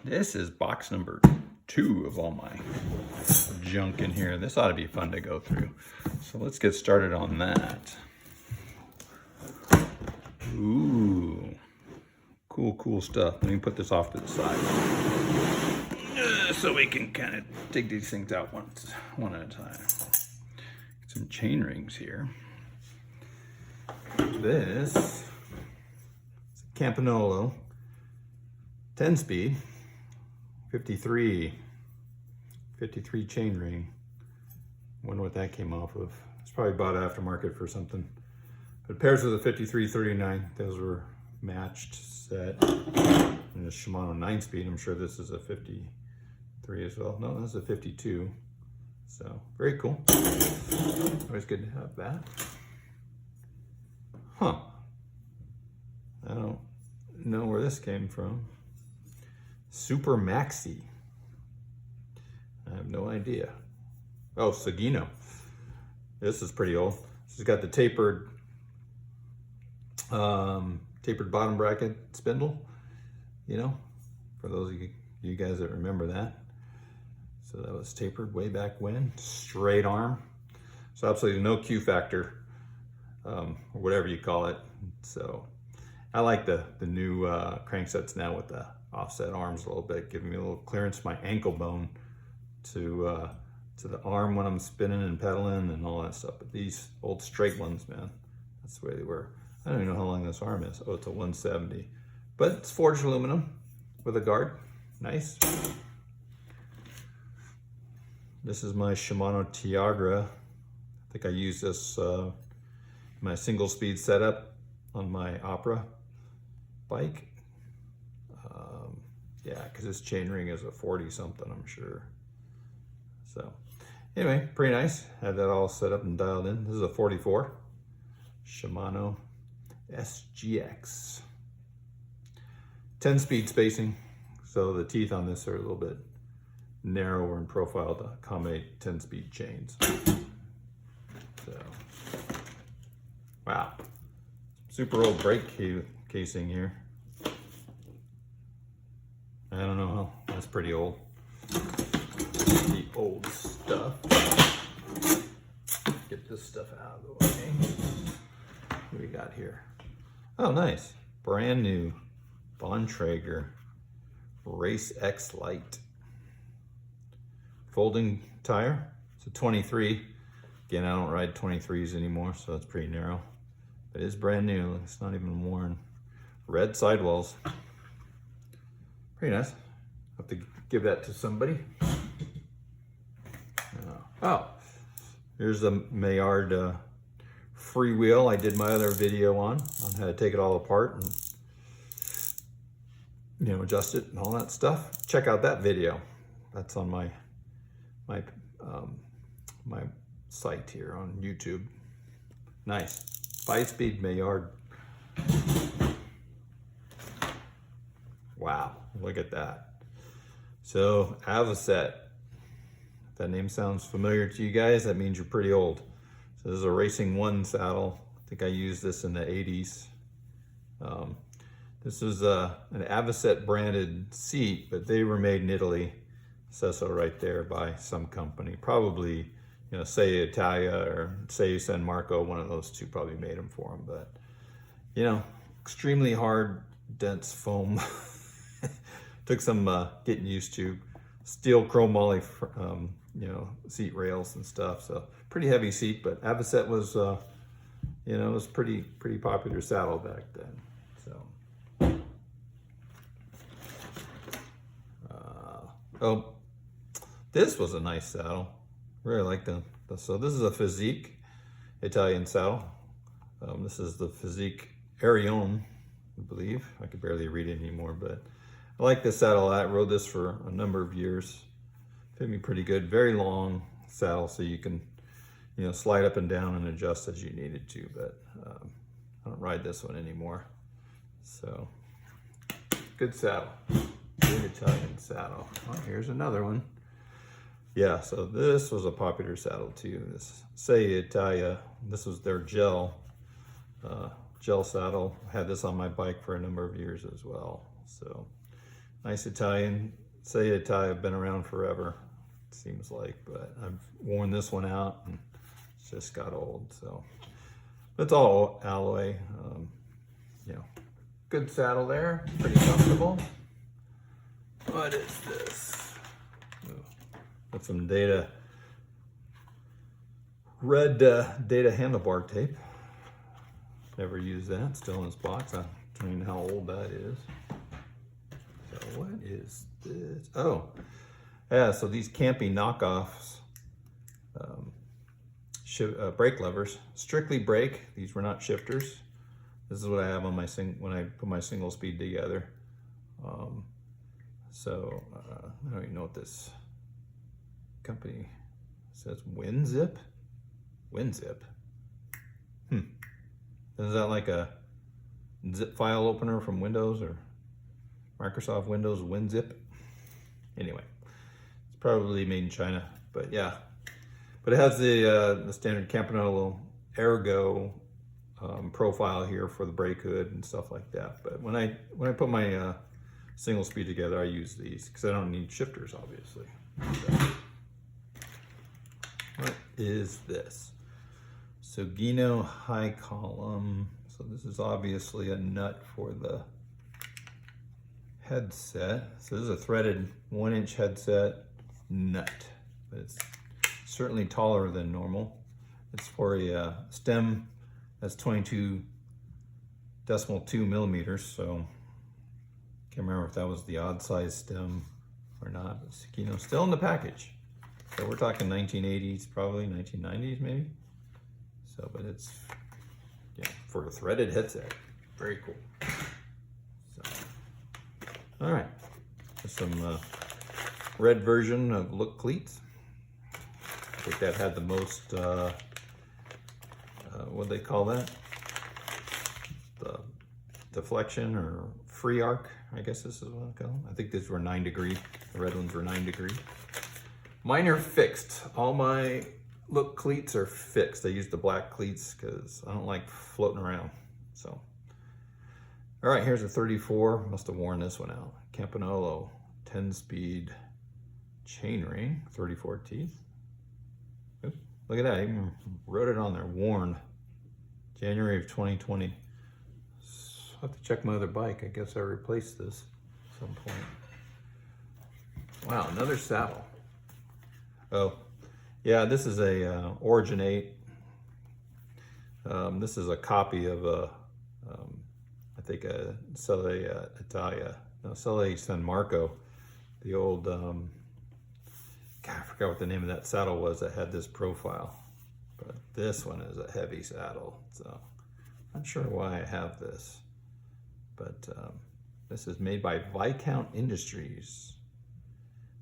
This is box number 2 of all my junk in here. This ought to be fun to go through. So let's get started on that. Ooh, cool stuff. Let me put this off to the side so we can kind of take these things out one at a time. Some chain rings here. This is a Campanolo 10-speed 53 chain ring. Wonder what that came off of. It's probably bought aftermarket for something. But it pairs with a 5339. Those were matched set. And a Shimano 9-speed. I'm sure this is a 53 as well. No, that's a 52. So very cool. Always good to have that. Huh. I don't know where this came from. Super Maxi. I have no idea. Oh, Sagino. This is pretty old. This has got the tapered bottom bracket spindle, you know, for those of you guys that remember that. So that was tapered way back when. Straight arm. So absolutely no Q factor, or whatever you call it. So I like the new cranksets now with the offset arms a little bit, giving me a little clearance to my ankle bone to the arm when I'm spinning and pedaling and all that stuff. But these old straight ones, man, that's the way they were. I don't even know how long this arm is. Oh, it's a 170. But it's forged aluminum with a guard. Nice. This is my Shimano Tiagra. I think I use this my single speed setup on my Opera bike. Yeah, because this chain ring is a 40 something, I'm sure. So anyway, pretty nice. Had that all set up and dialed in. This is a 44 Shimano SGX. 10-speed spacing. So the teeth on this are a little bit narrower in profile to accommodate 10-speed chains. So, wow. Super old brake casing here. I don't know how, that's pretty old. The old stuff. Get this stuff out of the way. What do we got here? Oh, nice. Brand new Bontrager Race X Lite. Folding tire. It's a 23. Again, I don't ride 23s anymore, so it's pretty narrow. It is brand new. It's not even worn. Red sidewalls. Pretty nice. Have to give that to somebody. Oh, here's the Maillard freewheel I did my other video on how to take it all apart and, you know, adjust it and all that stuff. Check out that video. That's on my site here on YouTube. Nice. 5-speed Maillard. Wow, look at that. So Avocet. If that name sounds familiar to you guys, that means you're pretty old. So this is a Racing 1 saddle. I think I used this in the 80s. This is an Avocet branded seat, but they were made in Italy. It says so right there by some company. Probably, you know, say Italia or say San Marco, one of those two probably made them for them. But, you know, extremely hard, dense foam. Took some getting used to. Steel chromoly, you know, seat rails and stuff. So pretty heavy seat, but Avocet was, you know, it was pretty popular saddle back then. So, oh, this was a nice saddle. Really like them. So this is a Physique Italian saddle. This is the Physique Arione, I believe. I could barely read it anymore, but I like this saddle. I rode this for a number of years. Fit me pretty good. Very long saddle, so you can, you know, slide up and down and adjust as you needed to. But I don't ride this one anymore. So good saddle. Good Italian saddle. Oh, here's another one. Yeah, so this was a popular saddle too. This Say Italia. This was their gel saddle. I had this on my bike for a number of years as well. So Nice Italian. Say Italia, been around forever, it seems like, but I've worn this one out and it's just got old. So it's all alloy. You know, good saddle there, pretty comfortable. What is this? Got some red data handlebar tape. Never used that, still in this box. I don't even know how old that is. So what is this? Oh, yeah, so these campy knockoffs, brake levers, strictly brake. These were not shifters. This is what I have on my when I put my single speed together. I don't even know what this company says. WinZip? WinZip? Is that like a zip file opener from Windows or Microsoft Windows? WinZip? Anyway, it's probably made in China, but yeah. But it has the standard Campanello Ergo profile here for the brake hood and stuff like that. But when I put my single speed together, I use these because I don't need shifters, obviously. So, what is this? Sugino high column. So this is obviously a nut for the headset. So this is a threaded 1-inch headset nut, but it's certainly taller than normal. It's for a stem that's 22.2 millimeters. So can't remember if that was the odd size stem or not. But Sugino still in the package. So we're talking 1980s, probably 1990s maybe. So, but it's, yeah, for a threaded headset. Very cool. So, all right. There's some red version of Look cleats. I think that had the most, what do they call that? The deflection or free arc, I guess this is what I call them. I think these were 9 degree. The red ones were 9 degree. Mine are fixed. All my Look cleats are fixed. I use the black cleats because I don't like floating around. So, all right, here's a 34. Must have worn this one out. Campanello 10-speed chainring, 34 teeth. Oops, look at that. I even wrote it on there. Worn, January of 2020. So I'll have to check my other bike. I guess I replaced this at some point. Wow, another saddle. Oh. Yeah, this is a Origin 8. This is a copy of I think a Selle San Marco, the old, God, I forgot what the name of that saddle was that had this profile. But this one is a heavy saddle, so not sure why I have this. But this is made by Viscount Industries.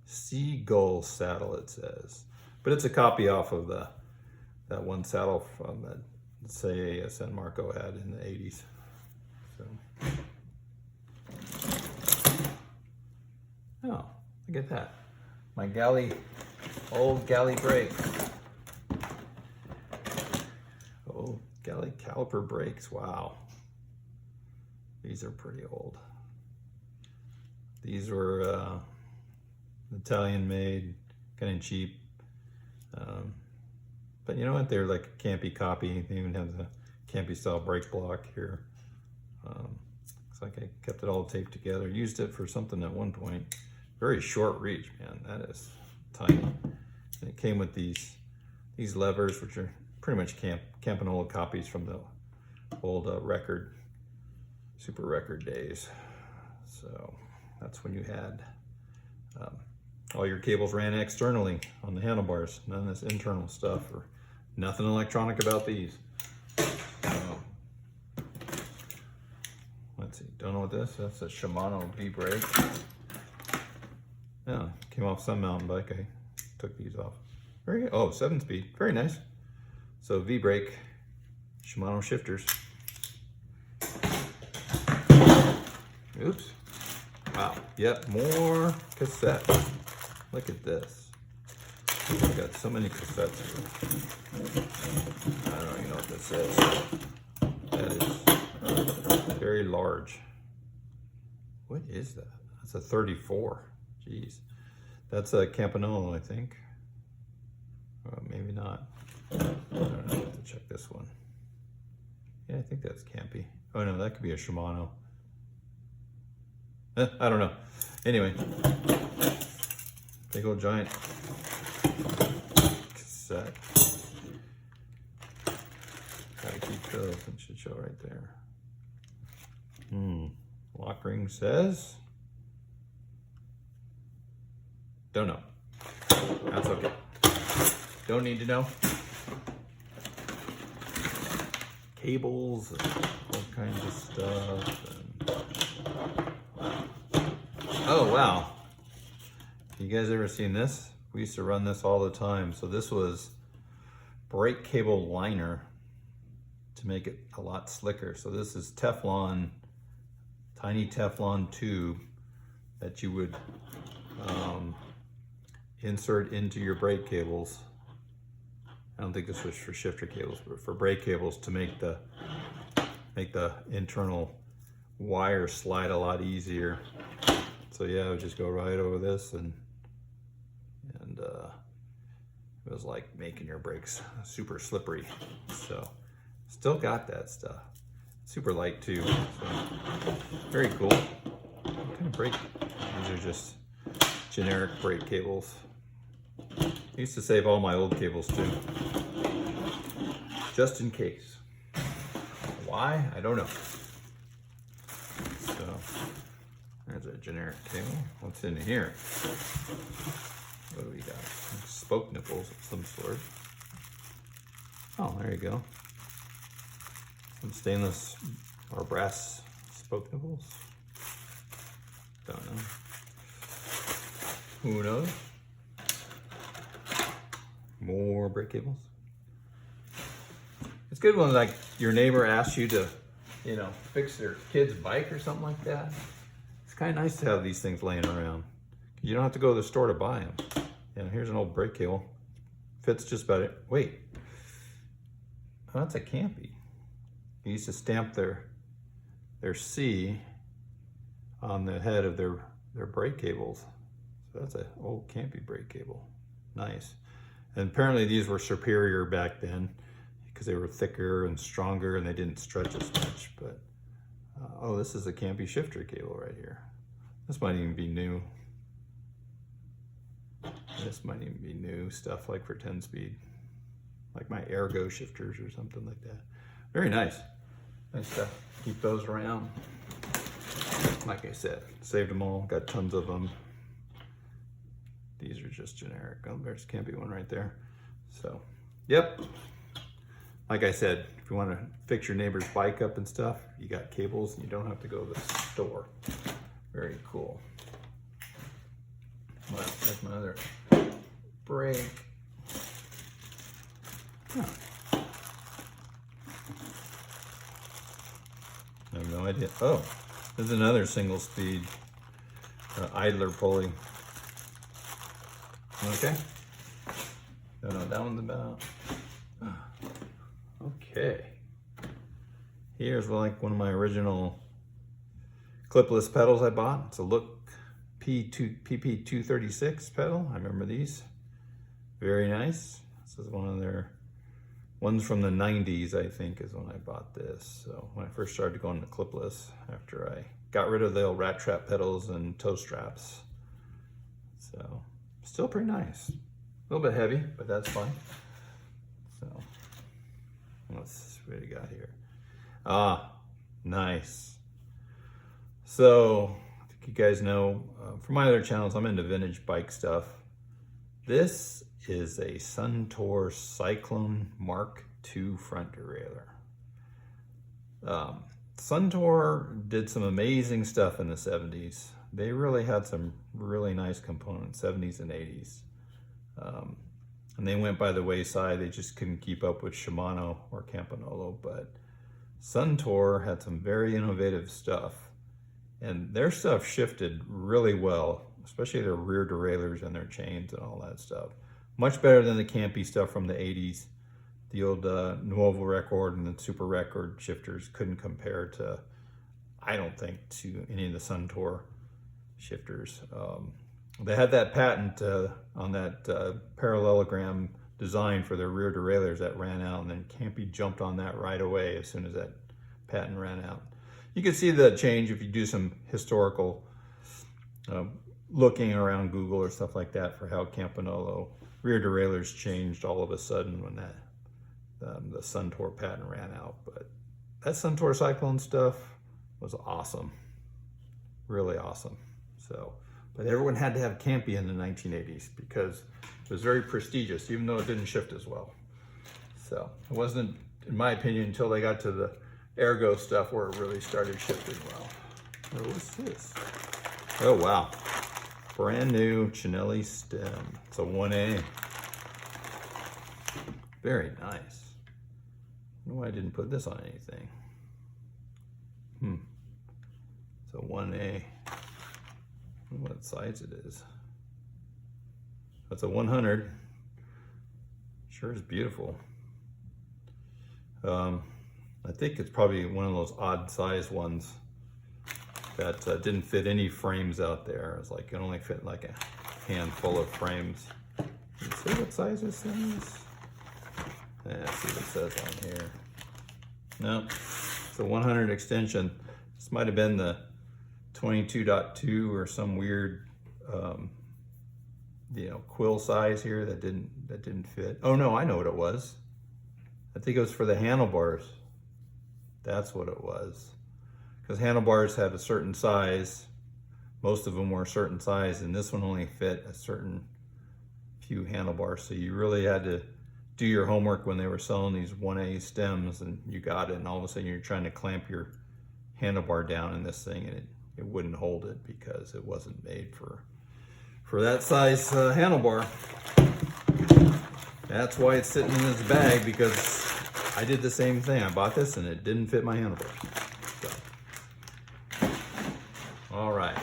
Seagull saddle, it says. But it's a copy off of that one saddle from that, say, San Marco had in the 80s. So, oh, look at that. My old galley brakes. Old galley caliper brakes, wow. These are pretty old. These were Italian made, kind of cheap. But you know what? They're like a campy copy. They even have the campy style brake block here. Looks like I kept it all taped together. Used it for something at one point. Very short reach, man. That is tiny. And it came with these levers, which are pretty much Campanello copies from the old Super Record days. So that's when you had all your cables ran externally on the handlebars, none of this internal stuff, or nothing electronic about these. Let's see, don't know what this is. That's a Shimano V-brake. Yeah, came off some mountain bike. I took these off. 7-speed, very nice. So V-brake, Shimano shifters. Oops. Wow, yep, more cassettes. Look at this. I got so many cassettes here. I don't even know what this is. That is very large. What is that? That's a 34. Jeez. That's a Campanolo, I think. Maybe not. I don't know. I have to check this one. Yeah, I think that's Campy. Oh no, that could be a Shimano. I don't know. Anyway, big old giant cassette. Gotta keep those. It should show right there. Lock ring says. Don't know. That's okay. Don't need to know. Cables and all kinds of stuff. Oh wow. You guys ever seen this? We used to run this all the time. So this was brake cable liner to make it a lot slicker. So this is Teflon, tiny Teflon tube that you would insert into your brake cables. I don't think this was for shifter cables, but for brake cables to make the internal wire slide a lot easier. So yeah, I would just go right over this, and it was like making your brakes super slippery. So still got that stuff. Super light too. So very cool. What kind of brake? These are just generic brake cables. I used to save all my old cables too, just in case. Why? I don't know. So there's a generic cable. What's in here? What do we got? Spoke nipples of some sort. Oh, there you go. Some stainless or brass spoke nipples. Don't know. Who knows? More brake cables. It's good when like your neighbor asks you to, you know, fix their kid's bike or something like that. It's kind of nice to have these things laying around. You don't have to go to the store to buy them. You know, here's an old brake cable. Fits just about it. Wait, oh, that's a Campy. They used to stamp their C on the head of their brake cables. So that's an old Campy brake cable. Nice. And apparently these were superior back then because they were thicker and stronger and they didn't stretch as much. But oh, this is a Campy shifter cable right here. This might even be new. This might even be new stuff like for 10-speed, like my Ergo shifters or something like that. Very nice. Nice stuff. Keep those around. Like I said, saved them all. Got tons of them. These are just generic. Oh, there's Campy one right there. So, yep. Like I said, if you want to fix your neighbor's bike up and stuff, you got cables and you don't have to go to the store. Very cool. Well, that's my other brake. Huh. I have no idea. Oh, there's another single speed idler pulley. Okay. Don't know what that one's about. Okay. Here's like one of my original clipless pedals I bought. It's a Look PP236 pedal. I remember these. Very nice. This is one of their ones from the 90s, I think, is when I bought this. So when I first started going to clipless, after I got rid of the old rat trap pedals and toe straps. So still pretty nice. A little bit heavy, but that's fine. So what do we got here? Ah, nice. So I think you guys know from my other channels, I'm into vintage bike stuff. This is a Suntour Cyclone Mark II front derailleur. Suntour did some amazing stuff in the 70s. They really had some really nice components, 70s and 80s. And they went by the wayside. They just couldn't keep up with Shimano or Campanolo, but Suntour had some very innovative stuff. And their stuff shifted really well, especially their rear derailleurs and their chains and all that stuff. Much better than the Campy stuff from the 80s. The old Nuovo Record and the Super Record shifters couldn't compare to, I don't think, to any of the Suntour shifters. They had that patent on that parallelogram design for their rear derailleurs that ran out, and then Campy jumped on that right away as soon as that patent ran out. You can see the change if you do some historical looking around Google or stuff like that for how Campanolo rear derailleurs changed all of a sudden when that the Suntour patent ran out. But that Suntour Cyclone stuff was awesome, really awesome. So, but everyone had to have Campy in the 1980s because it was very prestigious, even though it didn't shift as well. So it wasn't, in my opinion, until they got to the Ergo stuff where it really started shifting well. Oh, what's this? Oh, wow. Brand new Chinelli stem. It's a 1A. Very nice. I don't know why I didn't put this on anything. It's a 1A. I don't know what size it is. That's a 100. Sure is beautiful. I think it's probably one of those odd size ones that didn't fit any frames out there. It's like it only fit like a handful of frames. Can you see what size this thing is? Yeah, see what it says on here. No, it's a 100 extension. This might have been the 22.2 or some weird, quill size here that didn't fit. Oh no, I know what it was. I think it was for the handlebars. That's what it was. Because handlebars had a certain size. Most of them were a certain size, and this one only fit a certain few handlebars. So you really had to do your homework when they were selling these 1A stems, and you got it, and all of a sudden you're trying to clamp your handlebar down in this thing, and it wouldn't hold it because it wasn't made for that size handlebar. That's why it's sitting in this bag, because I did the same thing. I bought this and it didn't fit my handlebars. So. All right.